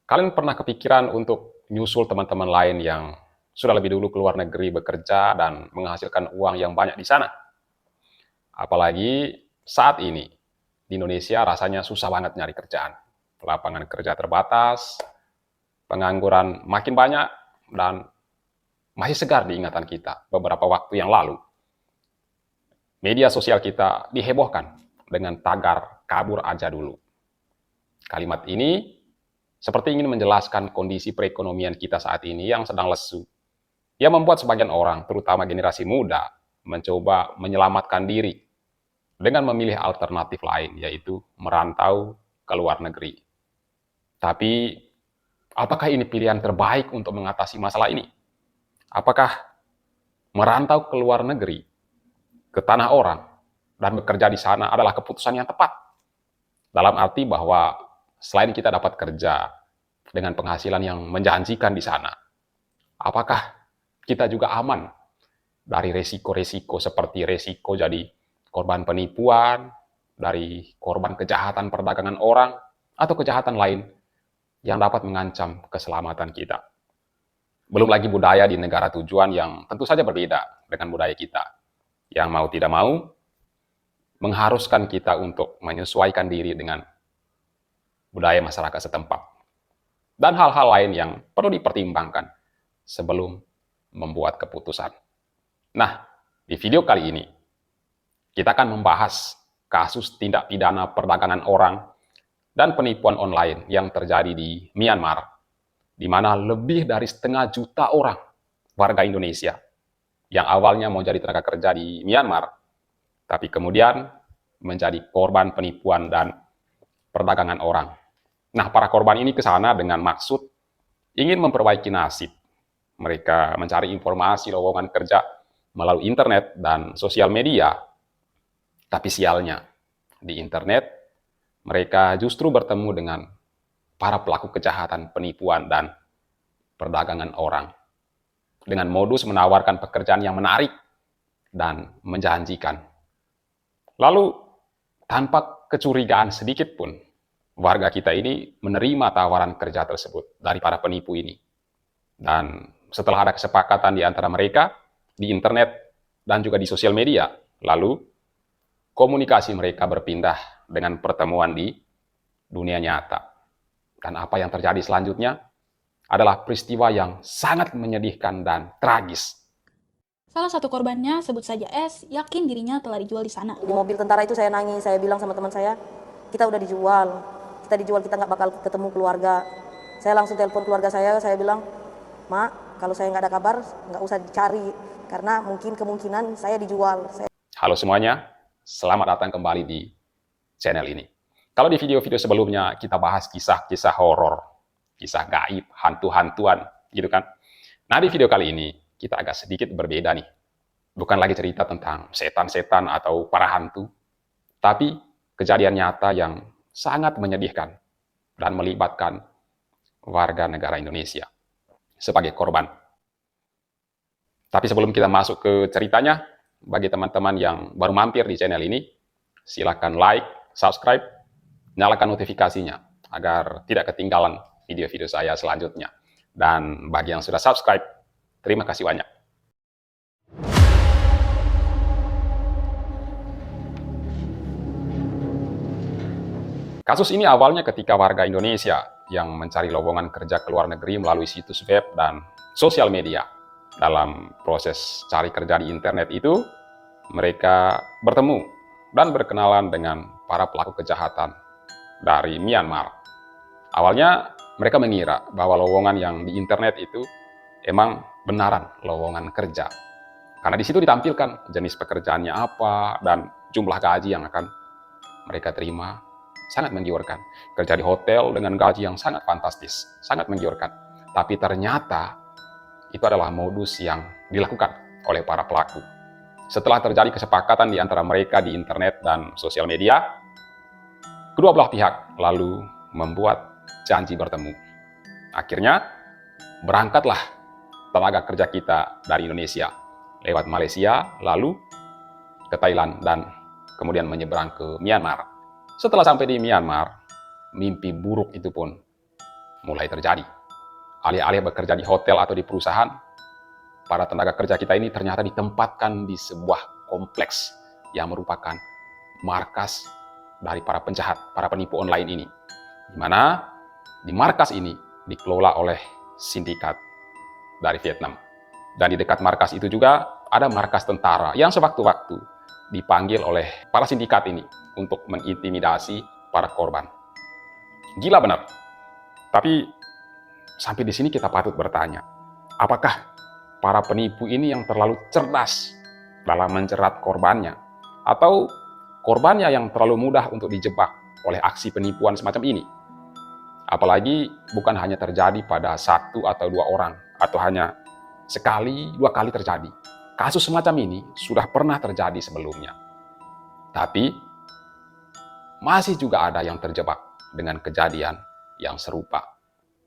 Kalian pernah kepikiran untuk nyusul teman-teman lain yang sudah lebih dulu ke luar negeri bekerja dan menghasilkan uang yang banyak di sana? Apalagi saat ini di Indonesia rasanya susah banget nyari kerjaan. Lapangan kerja terbatas, pengangguran makin banyak, dan masih segar di ingatan kita beberapa waktu yang lalu. Media sosial kita dihebohkan dengan tagar kabur aja dulu. Kalimat ini seperti ingin menjelaskan kondisi perekonomian kita saat ini yang sedang lesu. Ia membuat sebagian orang, terutama generasi muda, mencoba menyelamatkan diri dengan memilih alternatif lain, yaitu merantau ke luar negeri. Tapi, apakah ini pilihan terbaik untuk mengatasi masalah ini? Apakah merantau ke luar negeri, ke tanah orang, dan bekerja di sana adalah keputusan yang tepat? Dalam arti bahwa selain kita dapat kerja dengan penghasilan yang menjanjikan di sana, apakah kita juga aman dari resiko-resiko seperti resiko jadi korban penipuan, dari korban kejahatan perdagangan orang, atau kejahatan lain yang dapat mengancam keselamatan kita. Belum lagi budaya di negara tujuan yang tentu saja berbeda dengan budaya kita, yang mau tidak mau mengharuskan kita untuk menyesuaikan diri dengan budaya masyarakat setempat. Dan hal-hal lain yang perlu dipertimbangkan sebelum membuat keputusan. Nah, di video kali ini, kita akan membahas kasus tindak pidana perdagangan orang dan penipuan online yang terjadi di Myanmar, di mana lebih dari 500.000 orang warga Indonesia yang awalnya mau jadi tenaga kerja di Myanmar, tapi kemudian menjadi korban penipuan dan perdagangan orang. Nah, para korban ini ke sana dengan maksud ingin memperbaiki nasib. Mereka mencari informasi lowongan kerja melalui internet dan sosial media. Tapi sialnya, di internet mereka justru bertemu dengan para pelaku kejahatan penipuan dan perdagangan orang dengan modus menawarkan pekerjaan yang menarik dan menjanjikan. Lalu, tanpa kecurigaan sedikit pun, warga kita ini menerima tawaran kerja tersebut dari para penipu ini. Dan setelah ada kesepakatan di antara mereka, di internet dan juga di sosial media, lalu komunikasi mereka berpindah dengan pertemuan di dunia nyata. Dan apa yang terjadi selanjutnya adalah peristiwa yang sangat menyedihkan dan tragis. Salah satu korbannya, sebut saja S, yakin dirinya telah dijual di sana. Di mobil tentara itu saya nangis, saya bilang sama teman saya, kita udah dijual, kita nggak bakal ketemu keluarga. Saya langsung telepon keluarga saya bilang, Mak, kalau saya nggak ada kabar, nggak usah dicari, karena kemungkinan saya dijual. Halo semuanya, selamat datang kembali di channel ini. Kalau di video-video sebelumnya kita bahas kisah-kisah horor, kisah gaib, hantu-hantuan, gitu kan. Nah, di video kali ini kita agak sedikit berbeda nih. Bukan lagi cerita tentang setan-setan atau para hantu, tapi kejadian nyata yang sangat menyedihkan dan melibatkan warga negara Indonesia sebagai korban. Tapi sebelum kita masuk ke ceritanya, bagi teman-teman yang baru mampir di channel ini, silakan like, subscribe, nyalakan notifikasinya agar tidak ketinggalan video-video saya selanjutnya. Dan bagi yang sudah subscribe, terima kasih banyak. Kasus ini awalnya ketika warga Indonesia yang mencari lowongan kerja ke luar negeri melalui situs web dan sosial media. Dalam proses cari kerja di internet itu, mereka bertemu dan berkenalan dengan para pelaku kejahatan dari Myanmar. Awalnya mereka mengira bahwa lowongan yang di internet itu emang benaran lowongan kerja. Karena di situ ditampilkan jenis pekerjaannya apa dan jumlah gaji yang akan mereka terima. Sangat menggiurkan. Kerja di hotel dengan gaji yang sangat fantastis, sangat menggiurkan. Tapi ternyata itu adalah modus yang dilakukan oleh para pelaku. Setelah terjadi kesepakatan di antara mereka di internet dan sosial media, kedua belah pihak lalu membuat janji bertemu. Akhirnya, berangkatlah tenaga kerja kita dari Indonesia lewat Malaysia, lalu ke Thailand, dan kemudian menyeberang ke Myanmar. Setelah sampai di Myanmar, mimpi buruk itu pun mulai terjadi. Alih-alih bekerja di hotel atau di perusahaan, para tenaga kerja kita ini ternyata ditempatkan di sebuah kompleks yang merupakan markas dari para penjahat, para penipu online ini. Di mana di markas ini dikelola oleh sindikat dari Vietnam. Dan di dekat markas itu juga ada markas tentara yang sewaktu-waktu dipanggil oleh para sindikat ini untuk mengintimidasi para korban. Gila benar. Tapi sampai di sini kita patut bertanya, apakah para penipu ini yang terlalu cerdas dalam menjerat korbannya, atau korbannya yang terlalu mudah untuk dijebak oleh aksi penipuan semacam ini? Apalagi bukan hanya terjadi pada 1 atau 2 orang, atau hanya sekali, 2 kali terjadi. Kasus semacam ini sudah pernah terjadi sebelumnya. Tapi masih juga ada yang terjebak dengan kejadian yang serupa.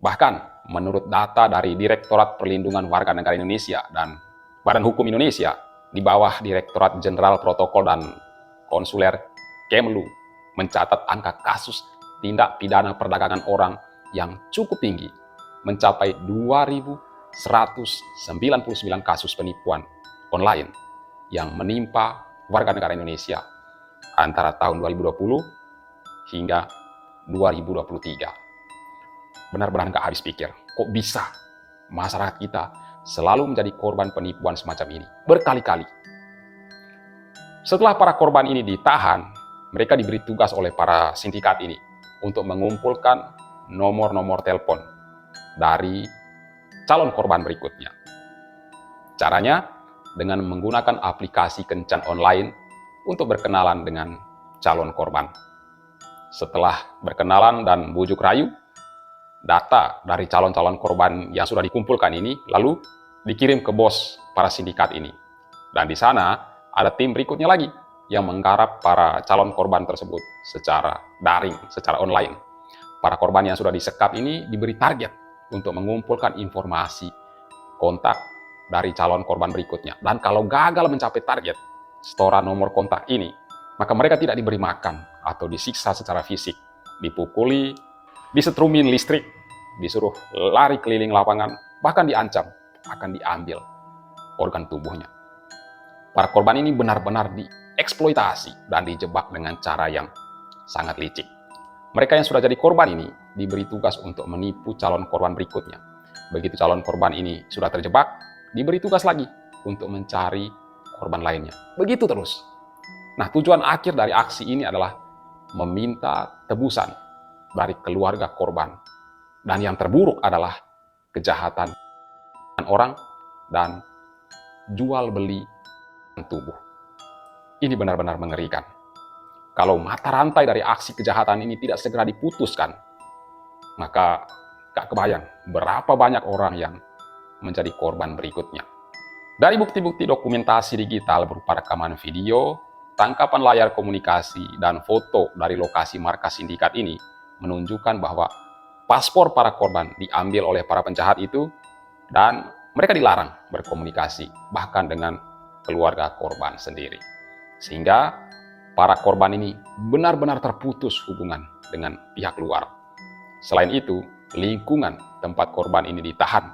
Bahkan menurut data dari Direktorat Perlindungan Warga Negara Indonesia dan Badan Hukum Indonesia di bawah Direktorat Jenderal Protokol dan Konsuler Kemlu mencatat angka kasus tindak pidana perdagangan orang yang cukup tinggi, mencapai 2.199 kasus penipuan online yang menimpa warga negara Indonesia antara tahun 2020 hingga 2023. Benar-benar nggak habis pikir, kok bisa masyarakat kita selalu menjadi korban penipuan semacam ini berkali-kali. Setelah para korban ini ditahan, mereka diberi tugas oleh para sindikat ini untuk mengumpulkan nomor-nomor telepon dari calon korban berikutnya. Caranya dengan menggunakan aplikasi kencan online untuk berkenalan dengan calon korban. Setelah berkenalan dan bujuk rayu, data dari calon-calon korban yang sudah dikumpulkan ini lalu dikirim ke bos para sindikat ini. Dan di sana ada tim berikutnya lagi yang menggarap para calon korban tersebut secara daring, secara online. Para korban yang sudah disekap ini diberi target untuk mengumpulkan informasi kontak dari calon korban berikutnya. Dan kalau gagal mencapai target setoran nomor kontak ini, maka mereka tidak diberi makan atau disiksa secara fisik, dipukuli, disetrumin listrik, disuruh lari keliling lapangan, bahkan diancam akan diambil organ tubuhnya. Para korban ini benar-benar dieksploitasi dan dijebak dengan cara yang sangat licik. Mereka yang sudah jadi korban ini diberi tugas untuk menipu calon korban berikutnya. Begitu calon korban ini sudah terjebak, diberi tugas lagi untuk mencari korban lainnya. Begitu terus. Nah, tujuan akhir dari aksi ini adalah meminta tebusan dari keluarga korban. Dan yang terburuk adalah kejahatan orang dan jual beli tubuh. Ini benar-benar mengerikan. Kalau mata rantai dari aksi kejahatan ini tidak segera diputuskan, maka gak kebayang berapa banyak orang yang menjadi korban berikutnya. Dari bukti-bukti dokumentasi digital berupa rekaman video, tangkapan layar komunikasi, dan foto dari lokasi markas sindikat ini menunjukkan bahwa paspor para korban diambil oleh para penjahat itu dan mereka dilarang berkomunikasi bahkan dengan keluarga korban sendiri. Sehingga para korban ini benar-benar terputus hubungan dengan pihak luar. Selain itu, lingkungan tempat korban ini ditahan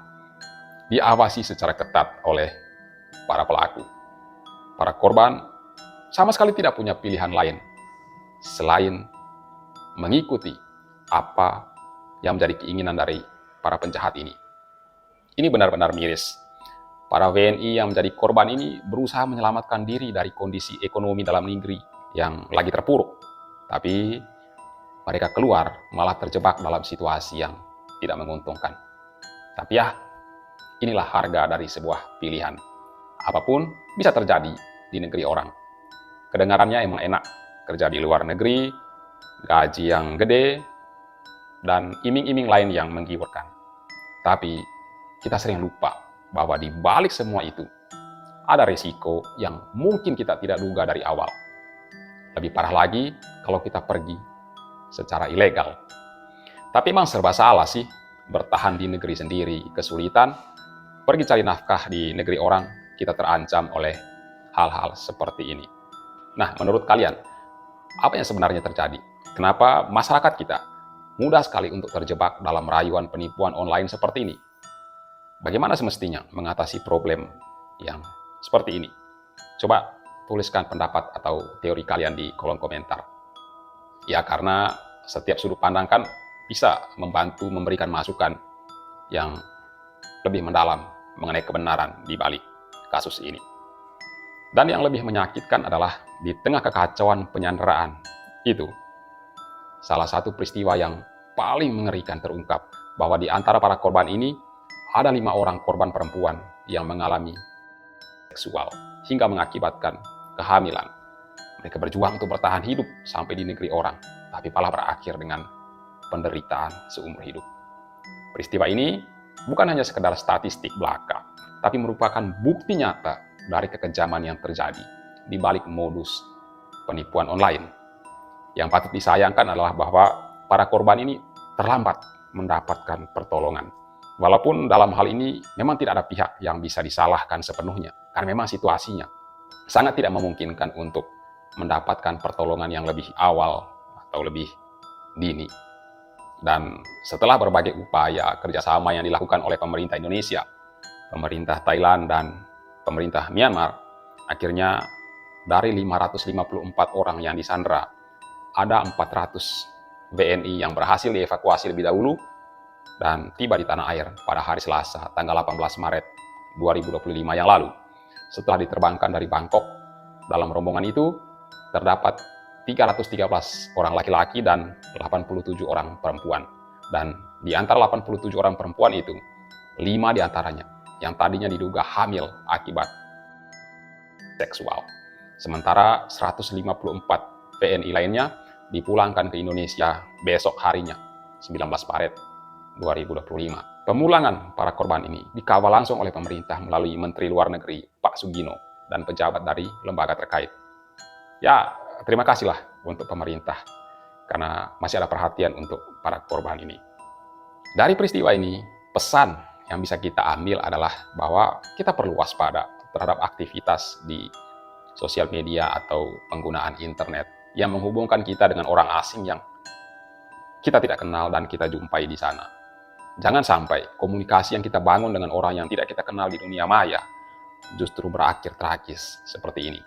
diawasi secara ketat oleh para pelaku. Para korban sama sekali tidak punya pilihan lain selain mengikuti apa yang menjadi keinginan dari para penjahat ini. Ini benar-benar miris. Para WNI yang menjadi korban ini berusaha menyelamatkan diri dari kondisi ekonomi dalam negeri yang lagi terpuruk. Tapi mereka keluar malah terjebak dalam situasi yang tidak menguntungkan. Tapi ya, inilah harga dari sebuah pilihan. Apapun bisa terjadi di negeri orang. Kedengarannya emang enak, kerja di luar negeri, gaji yang gede, dan iming-iming lain yang menggiurkan. Tapi kita sering lupa bahwa di balik semua itu ada risiko yang mungkin kita tidak duga dari awal. Lebih parah lagi kalau kita pergi secara ilegal. Tapi emang serba salah sih bertahan di negeri sendiri kesulitan, pergi cari nafkah di negeri orang, kita terancam oleh hal-hal seperti ini. Nah, menurut kalian, apa yang sebenarnya terjadi? Kenapa masyarakat kita mudah sekali untuk terjebak dalam rayuan penipuan online seperti ini. Bagaimana semestinya mengatasi problem yang seperti ini? Coba tuliskan pendapat atau teori kalian di kolom komentar. Ya, karena setiap sudut pandang kan bisa membantu memberikan masukan yang lebih mendalam mengenai kebenaran di balik kasus ini. Dan yang lebih menyakitkan adalah di tengah kekacauan penyanderaan itu, salah satu peristiwa yang paling mengerikan terungkap bahwa di antara para korban ini ada 5 orang korban perempuan yang mengalami seksual hingga mengakibatkan kehamilan. Mereka berjuang untuk bertahan hidup sampai di negeri orang, tapi malah berakhir dengan penderitaan seumur hidup. Peristiwa ini bukan hanya sekedar statistik belaka, tapi merupakan bukti nyata dari kekejaman yang terjadi di balik modus penipuan online. Yang patut disayangkan adalah bahwa para korban ini terlambat mendapatkan pertolongan. Walaupun dalam hal ini memang tidak ada pihak yang bisa disalahkan sepenuhnya, karena memang situasinya sangat tidak memungkinkan untuk mendapatkan pertolongan yang lebih awal atau lebih dini. Dan setelah berbagai upaya kerjasama yang dilakukan oleh pemerintah Indonesia, pemerintah Thailand, dan pemerintah Myanmar, akhirnya dari 554 orang yang disandra, ada 400 WNI yang berhasil dievakuasi lebih dahulu dan tiba di tanah air pada hari Selasa, tanggal 18 Maret 2025 yang lalu. Setelah diterbangkan dari Bangkok, dalam rombongan itu terdapat 313 orang laki-laki dan 87 orang perempuan. Dan di antara 87 orang perempuan itu, 5 diantaranya yang tadinya diduga hamil akibat seksual. Sementara 154 WNI lainnya dipulangkan ke Indonesia besok harinya, 19 Maret 2025. Pemulangan para korban ini dikawal langsung oleh pemerintah melalui Menteri Luar Negeri Pak Sugino dan pejabat dari lembaga terkait. Ya, terima kasihlah untuk pemerintah karena masih ada perhatian untuk para korban ini. Dari peristiwa ini, pesan yang bisa kita ambil adalah bahwa kita perlu waspada terhadap aktivitas di sosial media atau penggunaan internet yang menghubungkan kita dengan orang asing yang kita tidak kenal dan kita jumpai di sana. Jangan sampai komunikasi yang kita bangun dengan orang yang tidak kita kenal di dunia maya justru berakhir tragis seperti ini.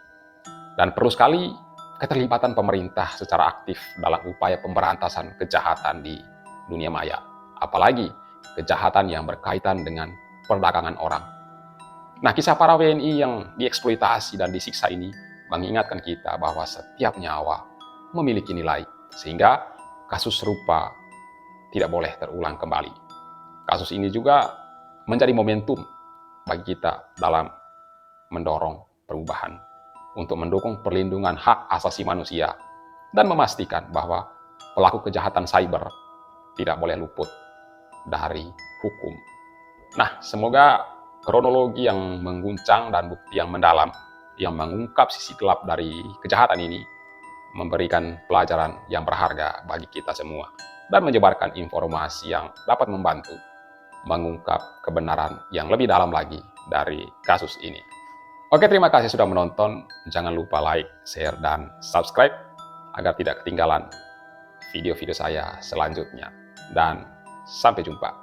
Dan perlu sekali keterlibatan pemerintah secara aktif dalam upaya pemberantasan kejahatan di dunia maya. Apalagi kejahatan yang berkaitan dengan perdagangan orang. Nah, kisah para WNI yang dieksploitasi dan disiksa ini mengingatkan kita bahwa setiap nyawa memiliki nilai, sehingga kasus serupa tidak boleh terulang kembali. Kasus ini juga menjadi momentum bagi kita dalam mendorong perubahan untuk mendukung perlindungan hak asasi manusia dan memastikan bahwa pelaku kejahatan cyber tidak boleh luput dari hukum. Nah, semoga kronologi yang mengguncang dan bukti yang mendalam yang mengungkap sisi gelap dari kejahatan ini memberikan pelajaran yang berharga bagi kita semua dan menyebarkan informasi yang dapat membantu mengungkap kebenaran yang lebih dalam lagi dari kasus ini. Oke, terima kasih sudah menonton. Jangan lupa like, share, dan subscribe agar tidak ketinggalan video-video saya selanjutnya. Dan sampai jumpa.